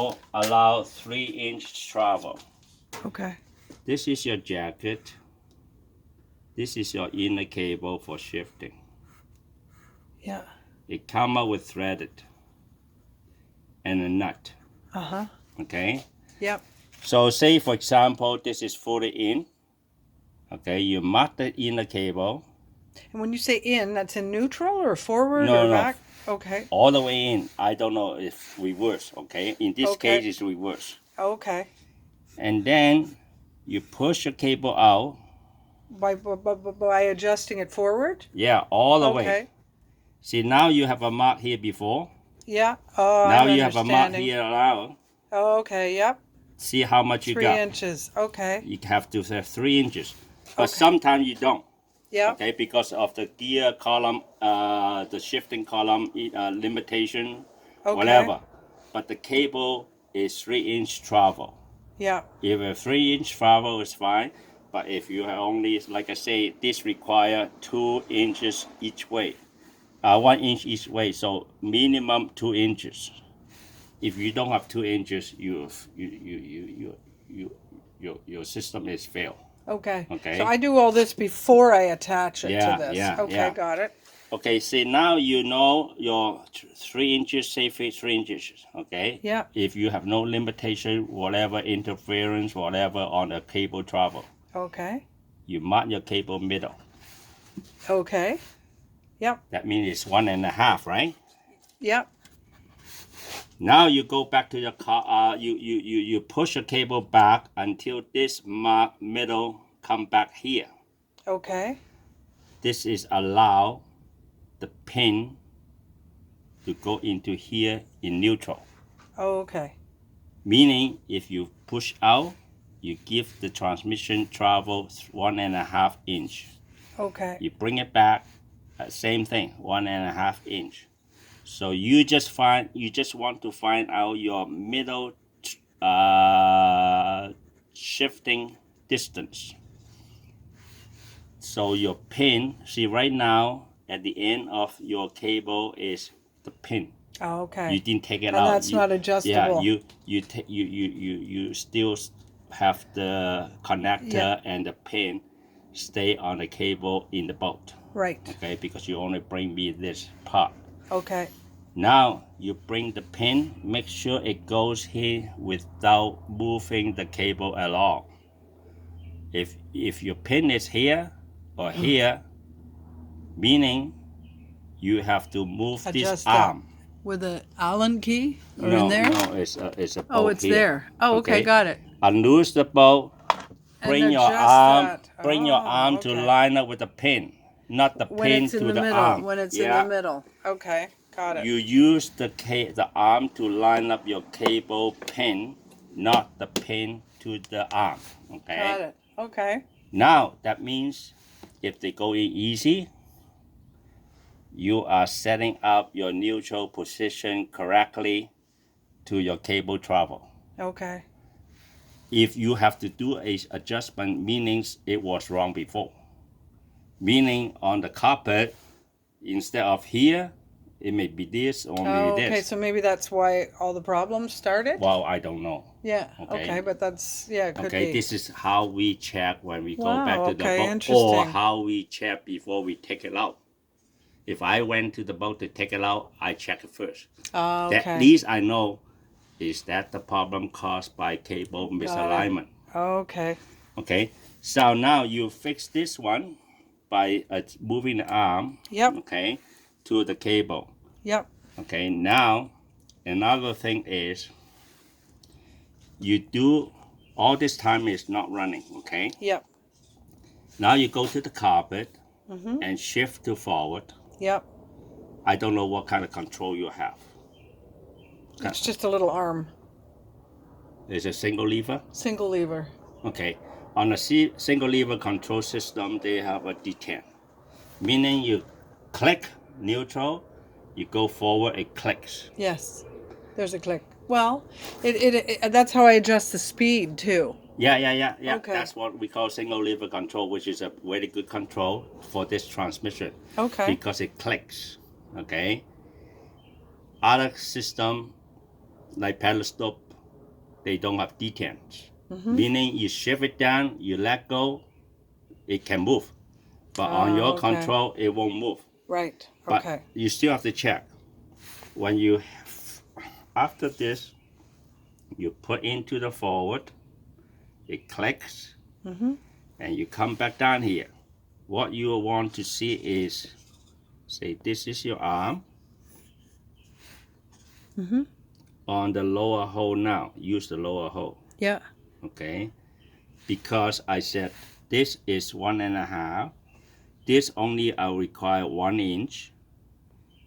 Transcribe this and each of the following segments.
cable allow 3-inch travel. Okay. This is your jacket. This is your inner cable for shifting. Yeah. It come out with threaded and a nut. Uh-huh. Okay. Yep. So say for example, this is fully in. Okay, you mark the inner cable. And when you say in, that's in neutral or forward No, or no. back? Okay. All the way in. I don't know if reverse. Okay. In this Okay. case, it's reverse. Okay. And then you push your cable out. By adjusting it forward? Yeah, all the way. Okay. See, now you have a mark here before. Yeah. Oh, Now I'm you have a mark understanding. here now. Oh, okay. Yep. See how much you 3 got. inches. Okay. You have to have 3 inches. But Okay. sometimes you don't. Yep. Okay, because of the gear column, the shifting column limitation, Okay. whatever. But the cable is 3-inch travel. Yeah. If a 3-inch travel is fine, but if you have only, like I say, this require 2 inches each way, 1 inch each way, so minimum 2 inches. If you don't have 2 inches, your system is failed. Okay. Okay. So I do all this before I attach it Yeah, to this. yeah, Okay, yeah. got it. Okay, see now you know your 3 inches, say 3 inches. Okay. Yeah. If you have no limitation, whatever interference, whatever on the cable travel, Okay. you mark your cable middle. Okay. Yep. That means it's 1.5, right? Yep. Now you go back to your car. You push your cable back until this mark middle come back here. Okay. This is allow the pin to go into here in neutral. Okay. Meaning, if you push out, you give the transmission travel 1.5 inch. Okay. You bring it back, same thing, 1.5 inch. So you just want to find out your middle shifting distance. So your pin, see right now at the end of your cable is the pin. Oh, okay. You didn't take it And out. that's not adjustable. Yeah, you still have the connector and the pin stay on the cable in the boat. Right. Okay, because you only bring me this part. Okay. Now you bring the pin, make sure it goes here without moving the cable at all. If your pin is here or here, meaning you have to move Adjust this that. arm. With an Allen key or No, in there? no, it's a bolt Oh, it's here. there. Oh, okay, got it. Unloose the bolt. Bring your adjust arm. that. Bring your Oh, arm to okay. line up with the pin, not the When pin it's in to the the middle. arm. When it's Yeah. in the middle. Okay, got it. You use the arm to line up your cable pin, not the pin to the arm. Okay. Got it. Okay. Now that means if they go in easy, you are setting up your neutral position correctly to your cable travel. Okay. If you have to do a adjustment, meaning it was wrong before. Meaning on the carpet, instead of here, it may be this or maybe this. Okay, so maybe that's why all the problems started? Well, I don't know. Yeah, okay, but that's, yeah, it could Okay, be. this is how we check when we go Wow, back to the okay, boat, or interesting. how we check before we take it out. If I went to the boat to take it out, I check it first. At least I know, is that the problem caused by cable misalignment? Okay. Okay, so now you fix this one by moving the arm. Yep. Okay, to the cable. Yep. Okay, now another thing is you do all this time is not running. Okay. Yep. Now you go to the carpet and shift to forward. Yep. I don't know what kind of control you have. It's just a little arm. Is it a single lever? Single lever. Okay. On a single lever control system, they have a detent. Meaning you click neutral, you go forward, it clicks. Yes. There's a click. Well, that's how I adjust the speed too. Yeah. Okay. That's what we call single lever control, which is a very good control for this transmission. Okay. Because it clicks. Okay. Other system like pedal stop they don't have detents. Meaning you shift it down, you let go, it can move. But on your okay. control, it won't move. Right. But Okay. you still have to check. When you, after this, you put into the forward, it clicks, and you come back down here. What you want to see is, say this is your arm. On the lower hole now, use the lower hole. Yeah. Okay, because I said this is 1.5. This only I require 1 inch,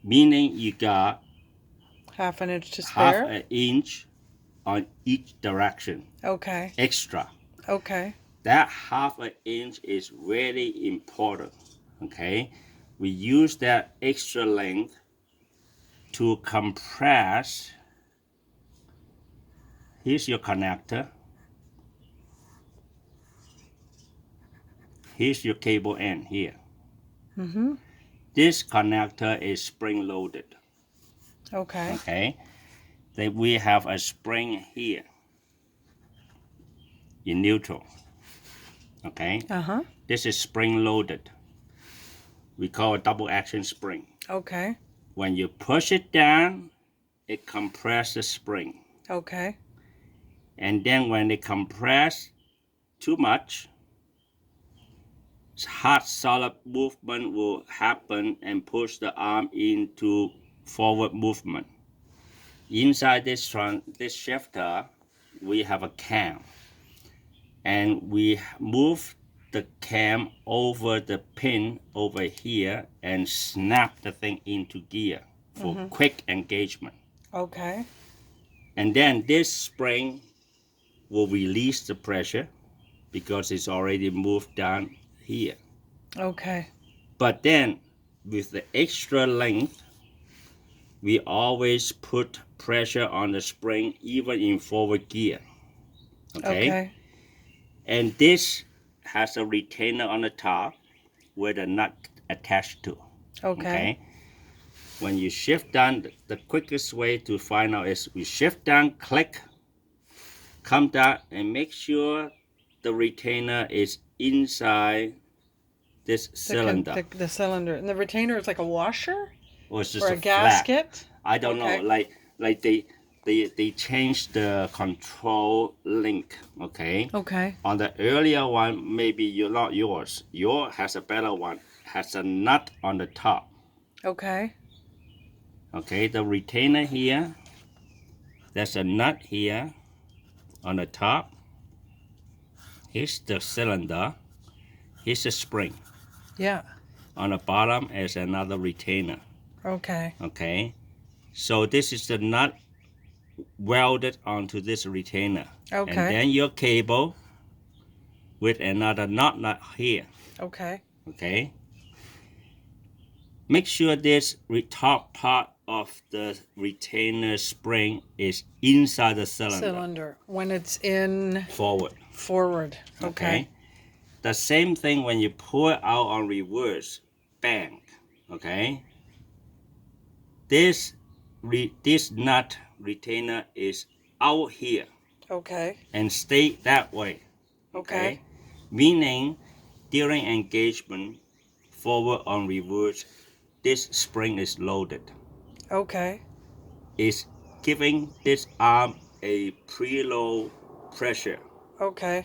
meaning you got Half an inch to half spare. an inch on each direction Okay. extra. Okay. That half an inch is really important. Okay, we use that extra length to compress. Here's your connector. Here's your cable end here. This connector is spring loaded. Okay. Okay, then we have a spring here in neutral. Okay, this is spring loaded. We call it double action spring. Okay. When you push it down, it compresses the spring. Okay. And then when it compress too much, hard solid movement will happen and push the arm into forward movement. Inside this shifter, we have a cam, and we move the cam over the pin over here and snap the thing into gear for quick engagement. Okay. And then this spring will release the pressure because it's already moved down here. Okay. But then with the extra length, we always put pressure on the spring even in forward gear. Okay? And this has a retainer on the top where the nut attached to. Okay. When you shift down, the quickest way to find out is we shift down, click, come down, and make sure the retainer is inside this cylinder. The cylinder. And the retainer is like a washer? Or it's just Or a flat. gasket? I don't know. Like they changed the control link. Okay. Okay. On the earlier one, maybe you're not yours. Yours has a better one. Has a nut on the top. Okay. Okay. The retainer here. There's a nut here on the top. Here's the cylinder. Here's the spring. Yeah. On the bottom is another retainer. Okay. Okay. So this is the nut welded onto this retainer. Okay. And then your cable with another nut here. Okay. Okay. Make sure this top part of the retainer spring is inside the cylinder. When it's in Forward. Okay. The same thing when you pull it out on reverse. Bang. Okay. This nut retainer is out here. Okay. And stay that way. Okay. Meaning during engagement, forward on reverse, this spring is loaded. Okay. It's giving this arm a preload pressure. Okay.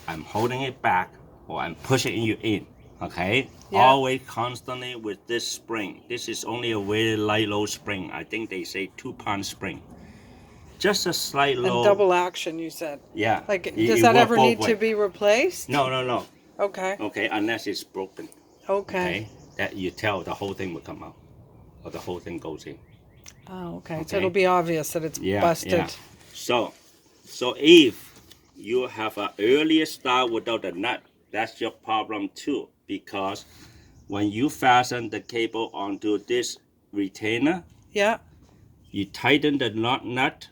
I'm holding it back or I'm pushing you in. Okay? Yeah. Always constantly with this spring. This is only a very light load spring. I think they say 2-pound spring. Just a slight low. And double action, you said. Yeah. Like, does that ever need to be replaced? No. Okay. Okay, unless it's broken. Okay. That you tell the whole thing will come out. Or the whole thing goes in. Oh, okay. So it'll be obvious that it's busted. Yeah. So if you have an earlier start without a nut, that's your problem too. Because when you fasten the cable onto this retainer, yeah, you tighten the nut.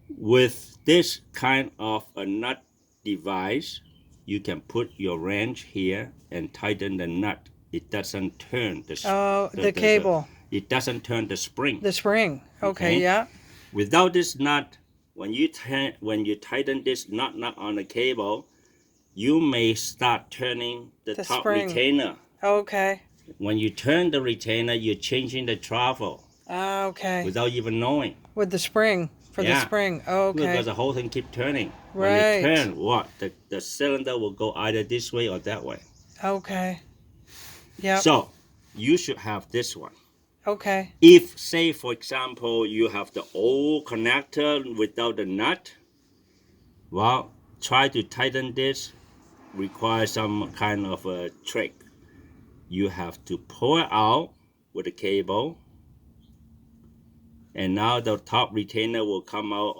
With this kind of a nut device, you can put your wrench here and tighten the nut. It doesn't turn the cable. It doesn't turn the spring. The spring. Okay, yeah. Without this nut, when you tighten this nut on the cable, you may start turning the top spring. retainer. Okay. When you turn the retainer, you're changing the travel Okay. without even knowing. With the spring. For the spring. Okay. Because the whole thing keep turning. Right. When you turn, what? The cylinder will go either this way or that way. Okay. Yeah. So you should have this one. Okay. If, say, for example, you have the old connector without the nut, well, try to tighten this. Requires some kind of a trick. You have to pull it out with a cable, and now the top retainer will come out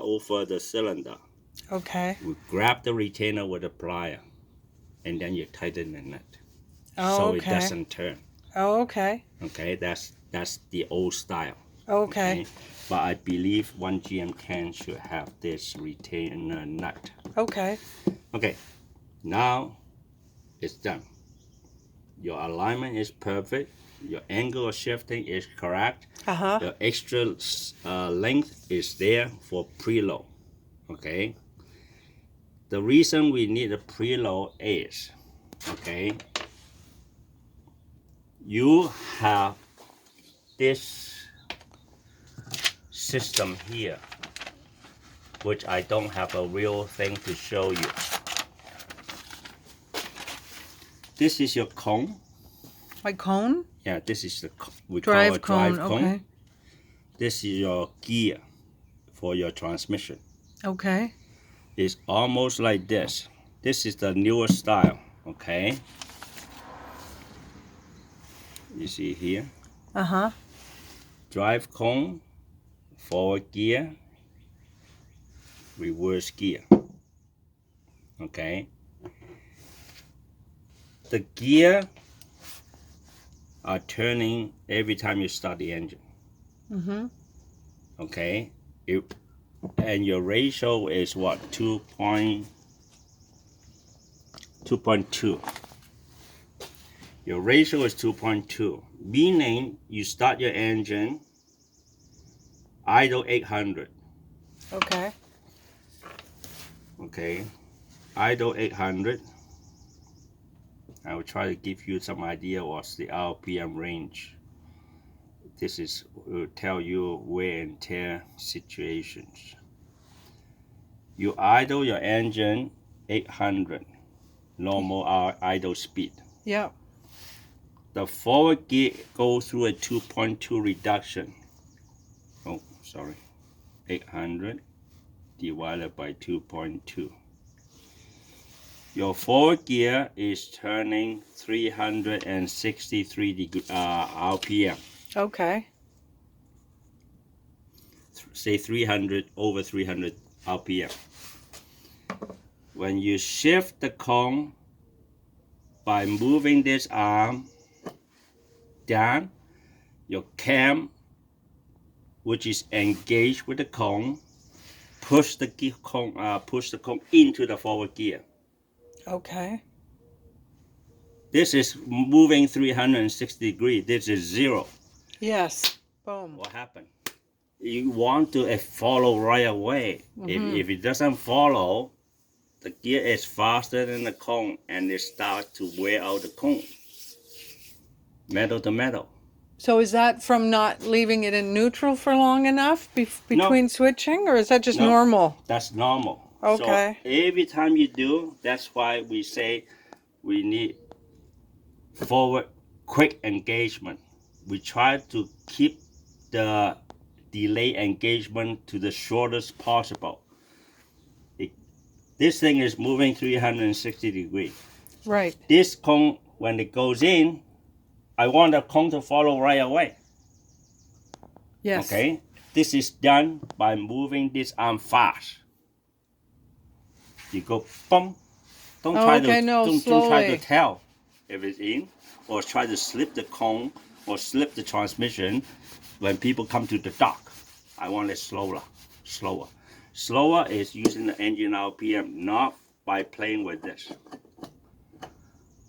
over the cylinder. Okay. You grab the retainer with a plier, and then you tighten the nut, so it doesn't turn. Okay. Okay, that's the old style. Okay. But I believe 1GM10 should have this retainer nut. Okay. Okay, now it's done. Your alignment is perfect. Your angle of shifting is correct. The extra length is there for preload. Okay. The reason we need a preload is, okay, you have this system here, which I don't have a real thing to show you. This is your cone. My cone? Yeah, this is the we drive call it cone. drive cone. Okay. This is your gear for your transmission. Okay. It's almost like this. This is the newer style. Okay. You see here. Drive cone, forward gear, reverse gear. Okay. The gear are turning every time you start the engine. Okay. And your ratio is what? 2.2. Your ratio is 2.2, meaning you start your engine idle 800. Okay. Okay. Idle 800. I will try to give you some idea what's the RPM range. This will tell you wear and tear situations. You idle your engine 800, normal idle speed. Yep. The forward gear goes through a 2.2 reduction. 800 divided by 2.2. Your forward gear is turning 363 RPM. Okay. Say 300 over 300 RPM. When you shift the cone by moving this arm down, your cam, which is engaged with the cone, push the cone into the forward gear. Okay. This is moving 360 degrees. This is 0. Yes. Boom. What happened? You want to follow right away. If it doesn't follow, the gear is faster than the cone, and it starts to wear out the cone. Metal to metal. So is that from not leaving it in neutral for long enough between switching, or is that just normal? That's normal. Okay. So every time you do, that's why we say we need forward quick engagement. We try to keep the delay engagement to the shortest possible. This thing is moving 360 degrees. Right. This cone, when it goes in, I want the cone to follow right away. Yes. Okay. This is done by moving this arm fast. You go boom. Don't try to tell if it's in, or try to slip the cone or slip the transmission when people come to the dock. I want it slower. Slower is using the engine RPM, not by playing with this.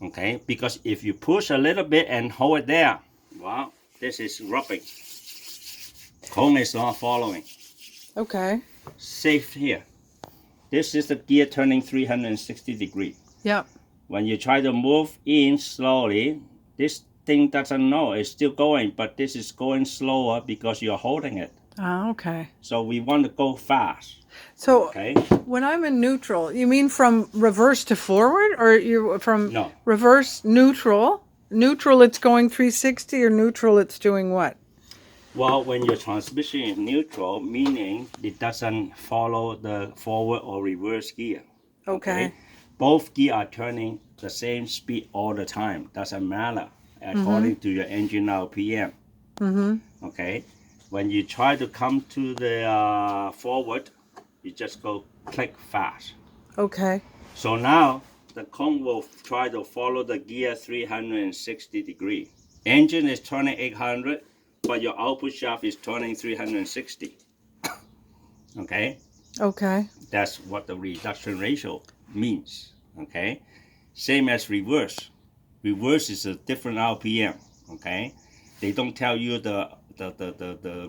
Okay, because if you push a little bit and hold it there, this is rubbing. Cone is not following. Okay. safe here. This is the gear turning 360 degrees. Yep. When you try to move in slowly, this thing doesn't know it's still going, but this is going slower because you're holding it. Ah, okay. So we want to go fast. So Okay. when I'm in neutral, you mean from reverse to forward, or you from No. reverse neutral? Neutral, it's going 360, or neutral, it's doing what? Well, when your transmission is neutral, meaning it doesn't follow the forward or reverse gear. Okay. Both gear are turning the same speed all the time. Doesn't matter according to your engine RPM. Mm-hmm. Okay. When you try to come to the forward, you just go click fast. Okay. So now the cone will try to follow the gear 360 degrees. Engine is turning 800, but your output shaft is turning 360. Okay? Okay. That's what the reduction ratio means. Okay? Same as reverse. Reverse is a different RPM. Okay? They don't tell you the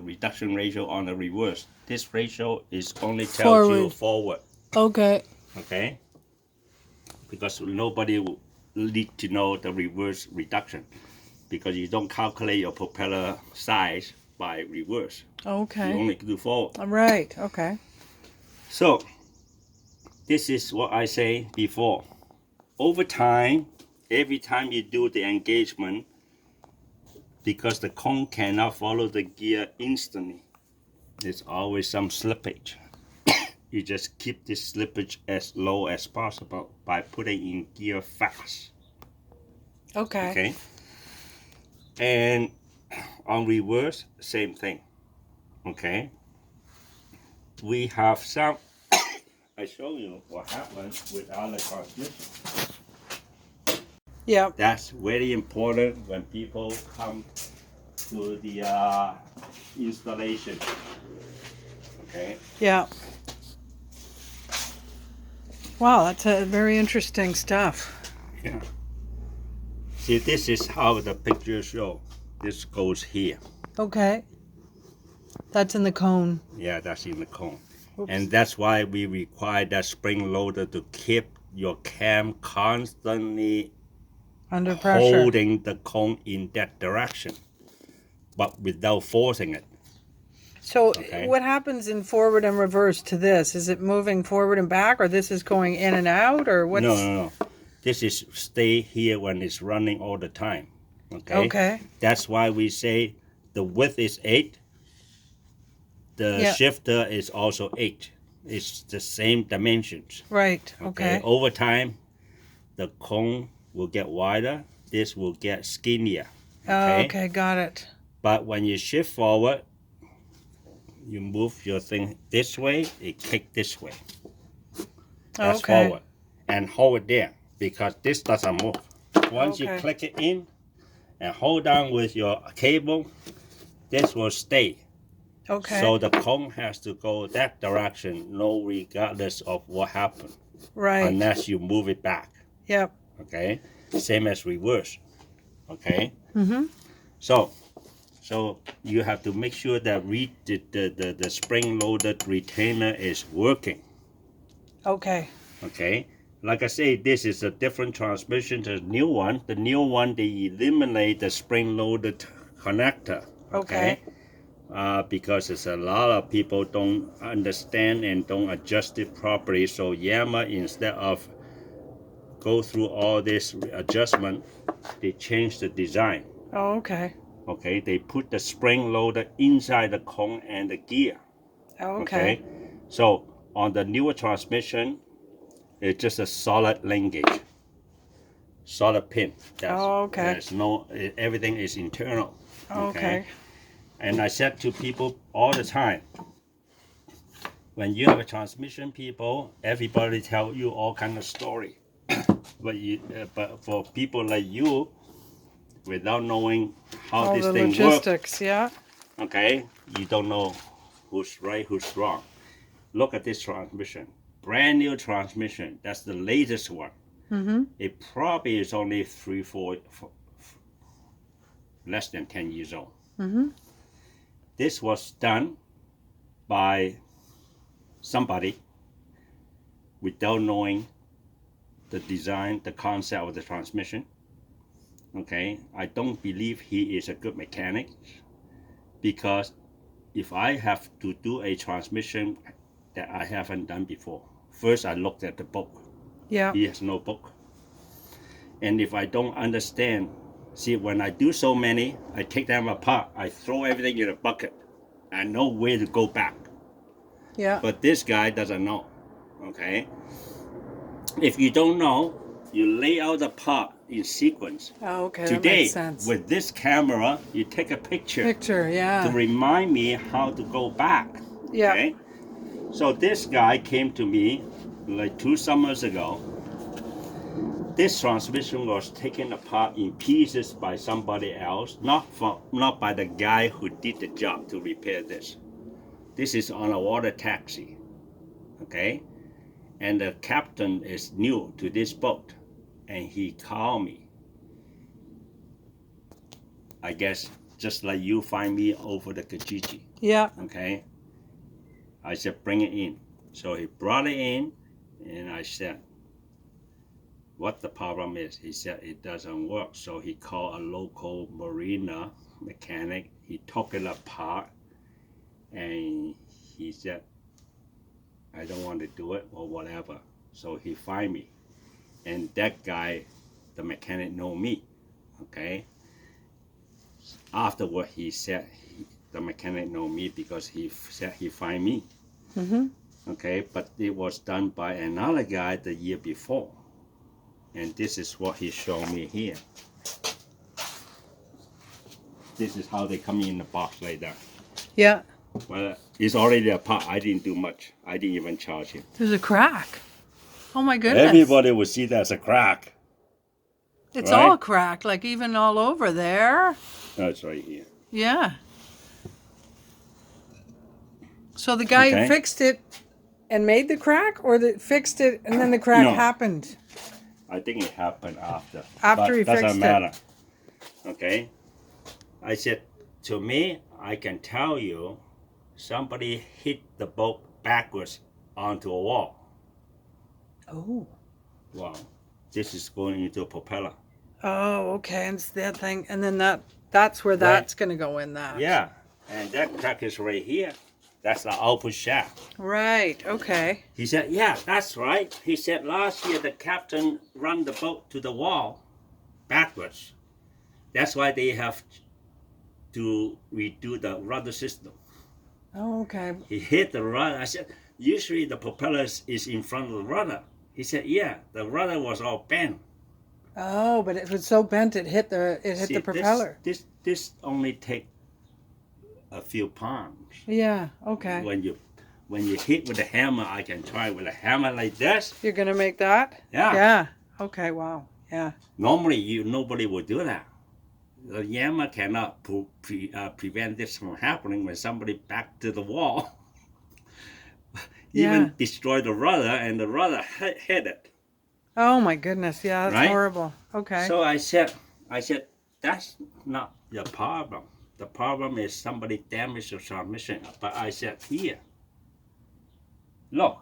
reduction ratio on the reverse. This ratio is only tells you forward. Okay. Okay? Because nobody will need to know the reverse reduction because you don't calculate your propeller size by reverse. Okay. You only do forward. Right. Okay. So this is what I say before. Over time, every time you do the engagement, because the cone cannot follow the gear instantly, there's always some slippage. You just keep this slippage as low as possible by putting in gear fast. Okay. Okay. And on reverse, same thing. Okay. We have some. I show you what happens with other transmission. Yep. That's very important when people come to the installation. Okay. Yeah. Wow, that's very interesting stuff. Yeah. See, this is how the picture show. This goes here. Okay. That's in the cone. Yeah, that's in the cone. Oops. And that's why we require that spring loader to keep your cam constantly Under pressure. holding the cone in that direction, but without forcing it. So Okay. what happens in forward and reverse to this? Is it moving forward and back, or this is going in and out, or what's... No. This is stay here when it's running all the time. Okay. Okay. That's why we say the width is 8. The shifter is also 8. It's the same dimensions. Right. Okay. Over time, the cone will get wider. This will get skinnier. Okay, got it. But when you shift forward, you move your thing this way, it kick this way. That's forward. And hold it there because this doesn't move. Once you click it in and hold down with your cable, this will stay. Okay. So the cone has to go that direction, no regardless of what happened. Right. Unless you move it back. Yep. Okay. Same as reverse. Okay. Mm-hmm. So you have to make sure that the spring-loaded retainer is working. Okay. Okay. Like I say, this is a different transmission to the new one. The new one, they eliminate the spring-loaded connector. Okay. Because it's a lot of people don't understand and don't adjust it properly. So Yanmar, instead of go through all this adjustment, they change the design. Okay, they put the spring loader inside the cone and the gear. Okay. So on the newer transmission, it's just a solid linkage, solid pin. There's no, everything is internal. Okay. And I said to people all the time, when you have a transmission, people, everybody tell you all kind of story. But for people like you, without knowing how this thing works, okay, you don't know who's right, who's wrong. Look at this transmission, brand new transmission. That's the latest one. Mm-hmm. It probably is only 4 less than 10 years old. Mm-hmm. This was done by somebody without knowing the design, the concept of the transmission. Okay, I don't believe he is a good mechanic, because if I have to do a transmission that I haven't done before, first I looked at the book. Yeah. He has no book. And if I don't understand, see, when I do so many, I take them apart, I throw everything in a bucket. I know where to go back. Yeah. But this guy doesn't know. Okay? If you don't know, you lay out the part in sequence. Oh, okay. That Today, makes sense. with this camera, you take a picture Yeah. to remind me how to go back. Yeah. Okay? So this guy came to me like 2 summers ago. This transmission was taken apart in pieces by somebody else, not by the guy who did the job to repair this. This is on a water taxi. Okay? And the captain is new to this boat, and he called me. I guess just like you find me over the Kijiji. Yeah. Okay. I said, bring it in. So he brought it in, and I said, what the problem is? He said it doesn't work. So he called a local marina mechanic. He took it apart, and he said, I don't want to do it or whatever. So he fined me. And that guy, the mechanic, know me. Okay. Afterward, he said the mechanic know me because he said he fined me. Mm-hmm. Okay, but it was done by another guy the year before. And this is what he showed me here. This is how they come in the box like that. Yeah. Well, it's already apart. I didn't do much. I didn't even charge him. There's a crack. Oh my goodness. Everybody would see that as a crack. It's right? all cracked, like even all over there. That's right here. Yeah. So the guy fixed it and made the crack, or fixed it and then the crack happened? I think it happened after. After he fixed doesn't matter. Okay. I said, to me, I can tell you, somebody hit the boat backwards onto a wall. Oh. Wow. This is going into a propeller. Oh, okay. And it's that thing, and then that's where that's going to go in that. Yeah. And that crack is right here. That's the output shaft. Right. Okay. He said, yeah, that's right. He said last year the captain ran the boat to the wall backwards. That's why they have to redo the rudder system. Oh, okay. He hit the rudder. I said, usually the propeller is in front of the rudder. He said, yeah, the rudder was all bent. Oh, but it was so bent it hit the propeller. This only take a few pounds. Yeah. Okay. When you hit with a hammer, I can try with a hammer like this. You're gonna make that? Yeah. Yeah. Okay. Wow. Yeah. Normally, nobody would do that. The Yanmar cannot prevent this from happening when somebody back to the wall. Even destroy the rudder, and the rudder hit it. Oh my goodness! Yeah, that's horrible. Okay. So I said, that's not the problem. The problem is somebody damaged the transmission. But I said, here, look.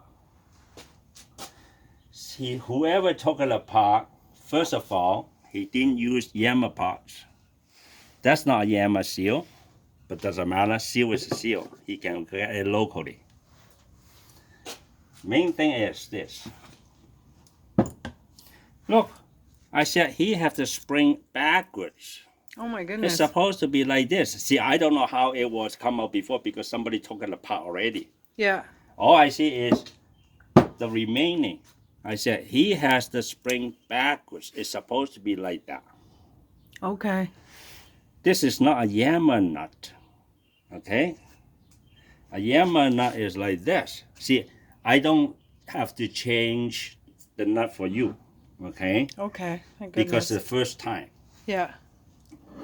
See, whoever took it apart, first of all, he didn't use Yanmar parts. That's not a Yanmar seal, but doesn't matter. Seal is a seal. He can get it locally. Main thing is this. Look, I said he has the spring backwards. Oh my goodness. It's supposed to be like this. See, I don't know how it was come out before because somebody took it apart already. Yeah. All I see is the remaining. I said he has the spring backwards. It's supposed to be like that. Okay. This is not a Yanmar nut. Okay? A Yanmar nut is like this. See, I don't have to change the nut for you. Okay? Okay. Thank goodness. Because the first time. Yeah.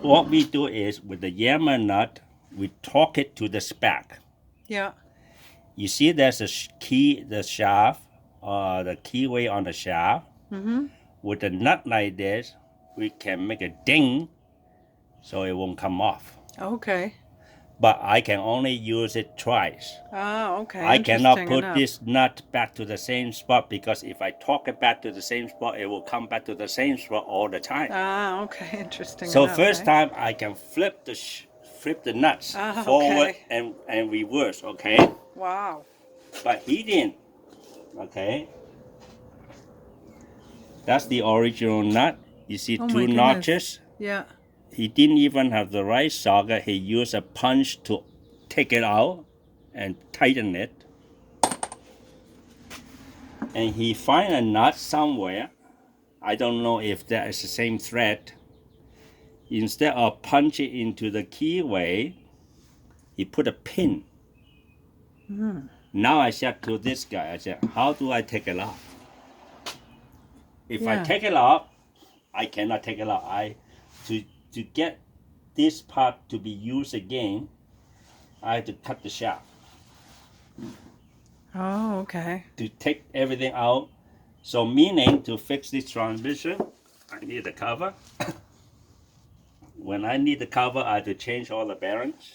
What we do is with the Yanmar nut, we torque it to the spec. Yeah. You see there's a key, the shaft, the keyway on the shaft. Mm-hmm. With a nut like this, we can make a ding so it won't come off. Okay. but I can only use it twice. Ah, okay. I cannot Interesting put enough. this nut back to the same spot because if I torque it back to the same spot, it will come back to the same spot all the time. Ah, okay. Interesting So enough. first eh? time I can flip the nuts Ah, forward okay. and reverse, okay? Wow. But he didn't, okay? That's the original nut. You see Oh my two goodness. notches. Yeah. He didn't even have the right socket. He used a punch to take it out and tighten it. And he find a nut somewhere. I don't know if that is the same thread. Instead of punching into the keyway, he put a pin. Now I said to this guy, I said, how do I take it off? If I Yeah. take it off, I cannot take it off. To get this part to be used again, I have to cut the shaft. Oh, okay. To take everything out. So meaning to fix this transmission, I need a cover. When I need the cover, I have to change all the bearings.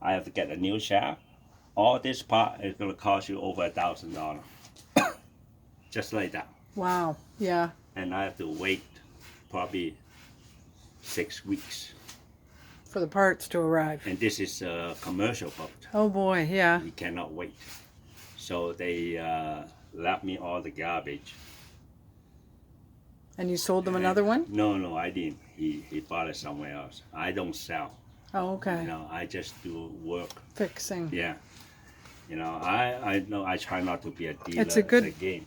I have to get a new shaft. All this part is going to cost you over $1,000. Just like that. Wow. Yeah. And I have to wait probably 6 weeks. For the parts to arrive. And this is a commercial boat. Oh boy. Yeah. You cannot wait. So they left me all the garbage. And you sold them another one? No, I didn't. He bought it somewhere else. I don't sell. Oh, okay. You know, I just do work. Fixing. Yeah. You know, I know I try not to be a dealer. It's a good game.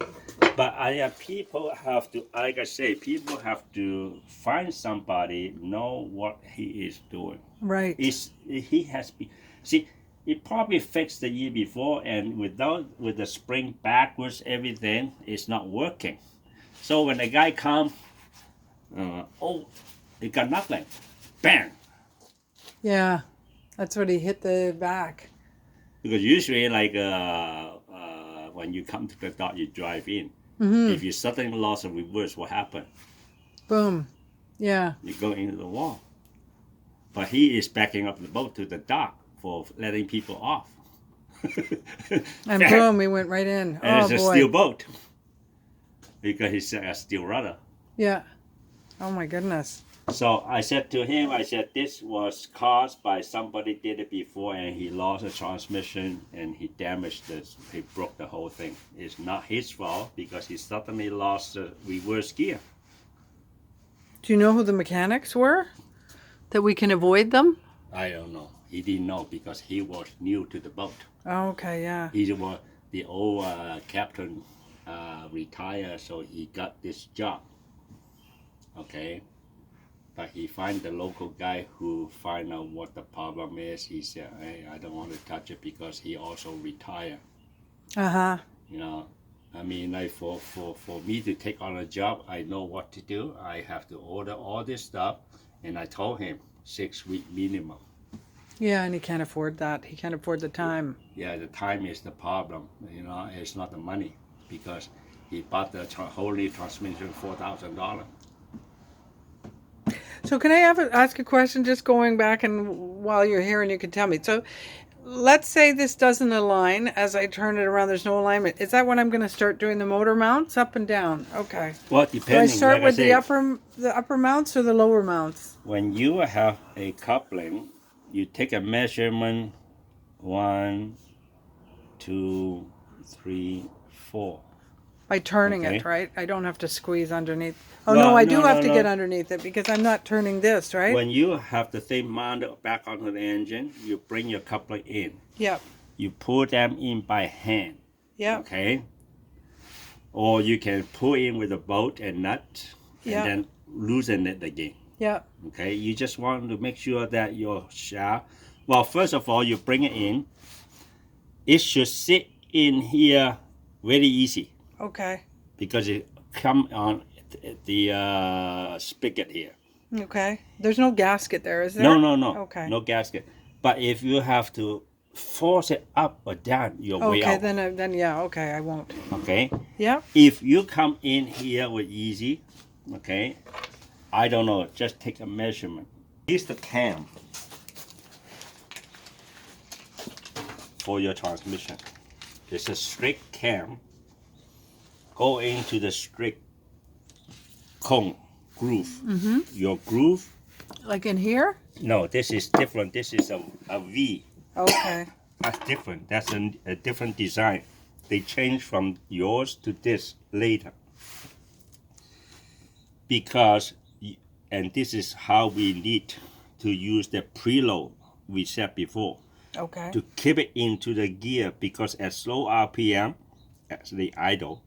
But people have to, like I say, people have to find somebody know what he is doing. Right. He has been, see, it probably fixed the year before, and with the spring backwards, everything is not working. So when the guy comes, it got nothing. Bang! Yeah. That's what he hit the back. Because usually, like when you come to the dock, you drive in. If you suddenly lost a reverse, what happened? Boom. Yeah. You go into the wall. But he is backing up the boat to the dock for letting people off. And boom, we went right in. And Oh it's a boy. steel boat. Because he's a steel rudder. Yeah. Oh my goodness. So I said to him, this was caused by somebody did it before and he lost a transmission and he damaged this. He broke the whole thing. It's not his fault because he suddenly lost the reverse gear. Do you know who the mechanics were? That we can avoid them? I don't know. He didn't know because he was new to the boat. Oh, okay, yeah. He was the old captain retired, so he got this job. Okay. But he find the local guy who find out what the problem is. He said, hey, I don't want to touch it because he also retired. Uh-huh. You know, I mean, like for me to take on a job, I know what to do. I have to order all this stuff. And I told him 6 week minimum. Yeah, and he can't afford that. He can't afford the time. Yeah, the time is the problem. You know, it's not the money because he bought the whole new transmission $4,000. So can I ask a question just going back and while you're here and you can tell me. So let's say this doesn't align as I turn it around. There's no alignment. Is that when I'm going to start doing the motor mounts up and down? Okay. Well, Do I depending. start like with I say, the upper mounts or the lower mounts? when you have a coupling, you take a measurement 1, 2, 3, 4. By turning Okay. it, right? I don't have to squeeze underneath. Oh, no, I do have to get underneath it because I'm not turning this, right? When you have the thing mounted back onto the engine, you bring your coupling in. Yep. You pull them in by hand. Yep. Okay. Or you can pull in with a bolt and nut and Yeah. then loosen it again. Yep. Okay. You just want to make sure that your shaft, well, first of all, you bring it in. It should sit in here very easy Okay. because it come on the spigot here. Okay. There's no gasket there, is there? No. Okay. No gasket. But if you have to force it up or down, you're way Okay, out. then yeah, okay, I won't. Okay. Yeah. If you come in here with easy, okay, I don't know, just take a measurement. Here's the cam. for your transmission. It's a straight cam. Go into the straight cone groove. Your groove. Like in here? No, this is different. This is a V. Okay. That's different. That's a different design. They changed from yours to this later. Because, and this is how we need to use the preload we said before. Okay. To keep it into the gear, because at slow RPM, as they idle,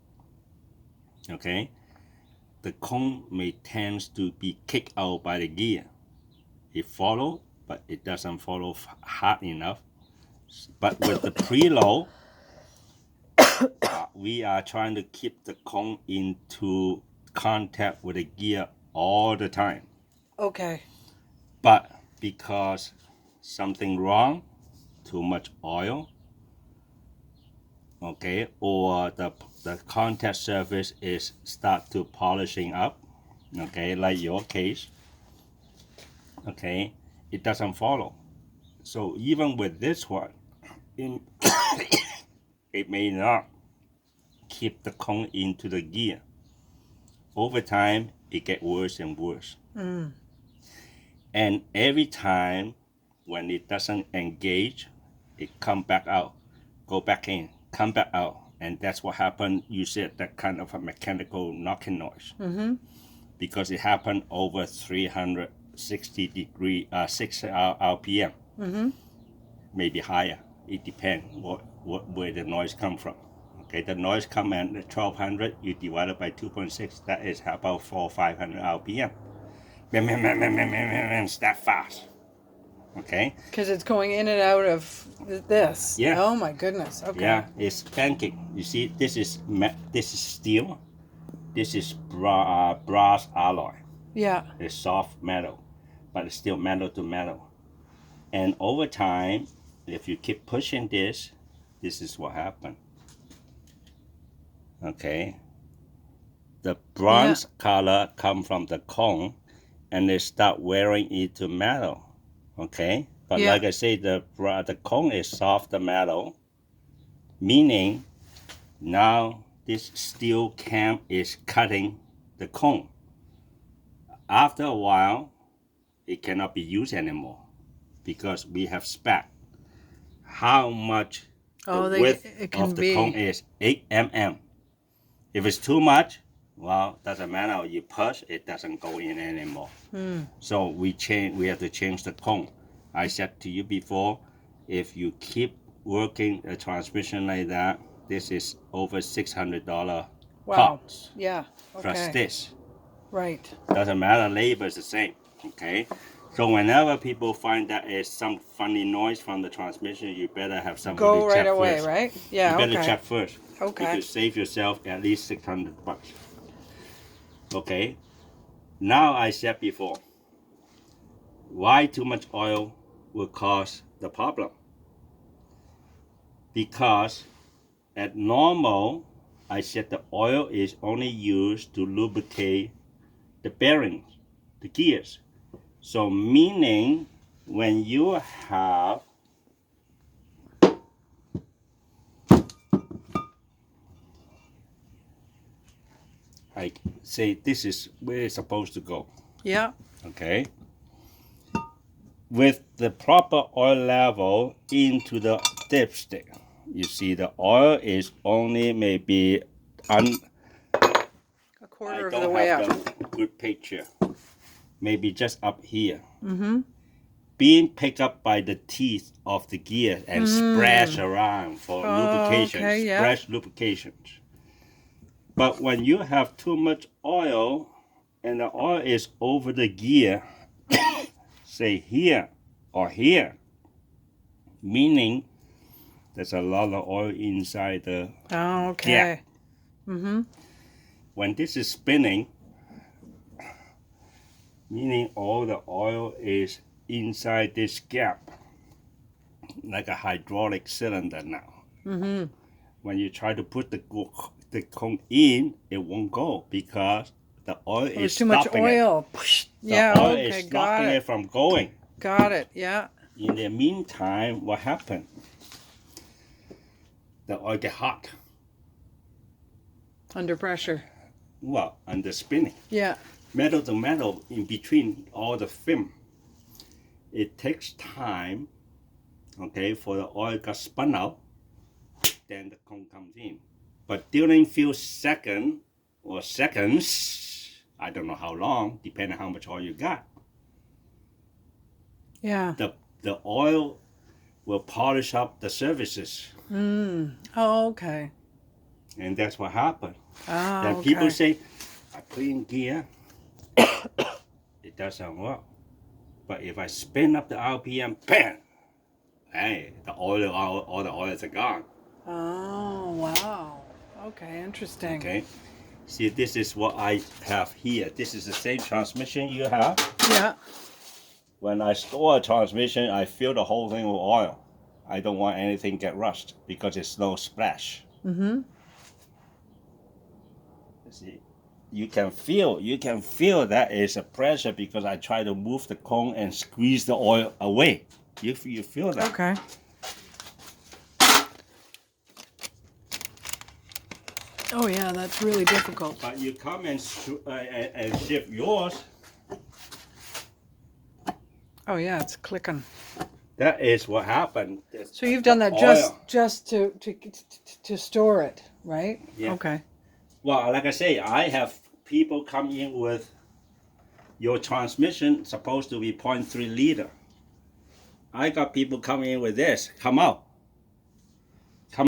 okay, the cone may tend to be kicked out by the gear. It follows, but it doesn't follow hard enough. But with the preload, we are trying to keep the cone into contact with the gear all the time. Okay. But because something wrong, too much oil, okay, or the contact surface is start to polishing up, okay, like your case, okay, it doesn't follow. So even with this one, it may not keep the cone into the gear. Over time, it gets worse and worse. And every time when it doesn't engage, it come back out, go back in, come back out. And that's what happened. You said that kind of a mechanical knocking noise. Because it happened over 360 degree, 6 RPM. Maybe higher. It depends where the noise come from. Okay, the noise come at 1200, you divide it by 2.6, that is about 400 or 500 RPM. It's that fast. Okay? Because it's going in and out of this. Yeah. Oh my goodness. Okay. Yeah, it's banking. You see, this is steel. This is brass alloy. Yeah. It's soft metal, but it's still metal to metal. And over time, if you keep pushing this is what happened. Okay. The bronze color come from the cone, and they start wearing it to metal. Okay. But like I say, the cone is soft metal, meaning now this steel cam is cutting the cone. After a while, it cannot be used anymore because we have spec how much the width of the cone is 8 mm. If it's too much, well, doesn't matter. You push, it doesn't go in anymore. So we have to change the cone. I said to you before, if you keep working a transmission like that, this is over $600 parts. Yeah. Okay. Plus this. Right. Doesn't matter, labor is the same. Okay. So whenever people find that is some funny noise from the transmission, you better have somebody go right check away, first. right? Yeah. You better check first. Okay. You could save yourself at least $600. Okay. Now I said before, why too much oil will cause the problem? Because at normal, I said the oil is only used to lubricate the bearings, the gears. So meaning when you have I say this is where it's supposed to go. Yeah. Okay. With the proper oil level into the dipstick, you see the oil is only maybe a quarter of the way up. The good picture. Maybe just up here. Being picked up by the teeth of the gear and splash around for lubrication. Okay, yeah. Splash lubrications. But when you have too much oil and the oil is over the gear, say here or here, meaning there's a lot of oil inside the okay. gap. When this is spinning, meaning all the oil is inside this gap, like a hydraulic cylinder now. When you try to put the cone in, it won't go because the oil is too much oil. The oil is stopping it from going. Got it. Yeah. In the meantime, what happened? the oil get hot. Under pressure. Well, under spinning. Yeah. Metal to metal in between all the film. It takes time, okay, for the oil got spun out, then the cone comes in. But during few seconds, I don't know how long, depending on how much oil you got, Yeah. the oil will polish up the surfaces. Oh, okay. And that's what happened. Ah, Then okay. people say, I put in gear, it doesn't work. But if I spin up the RPM, bam, hey, all the oils are gone. Oh, wow. Okay, interesting. Okay. See, this is what I have here. This is the same transmission you have. Yeah. When I store a transmission, I fill the whole thing with oil. I don't want anything get rust because it's no splash. Mm-hmm. See, you can feel that is a pressure because I try to move the cone and squeeze the oil away. You feel that? Okay. Oh yeah, that's really difficult. But you come and shift yours. Oh yeah, it's clicking. That is what happened. So you've done that just to store it, right? Yeah. Okay. Well, like I say, I have people come in with your transmission supposed to be 0.3 liter. I got people coming in with this, come out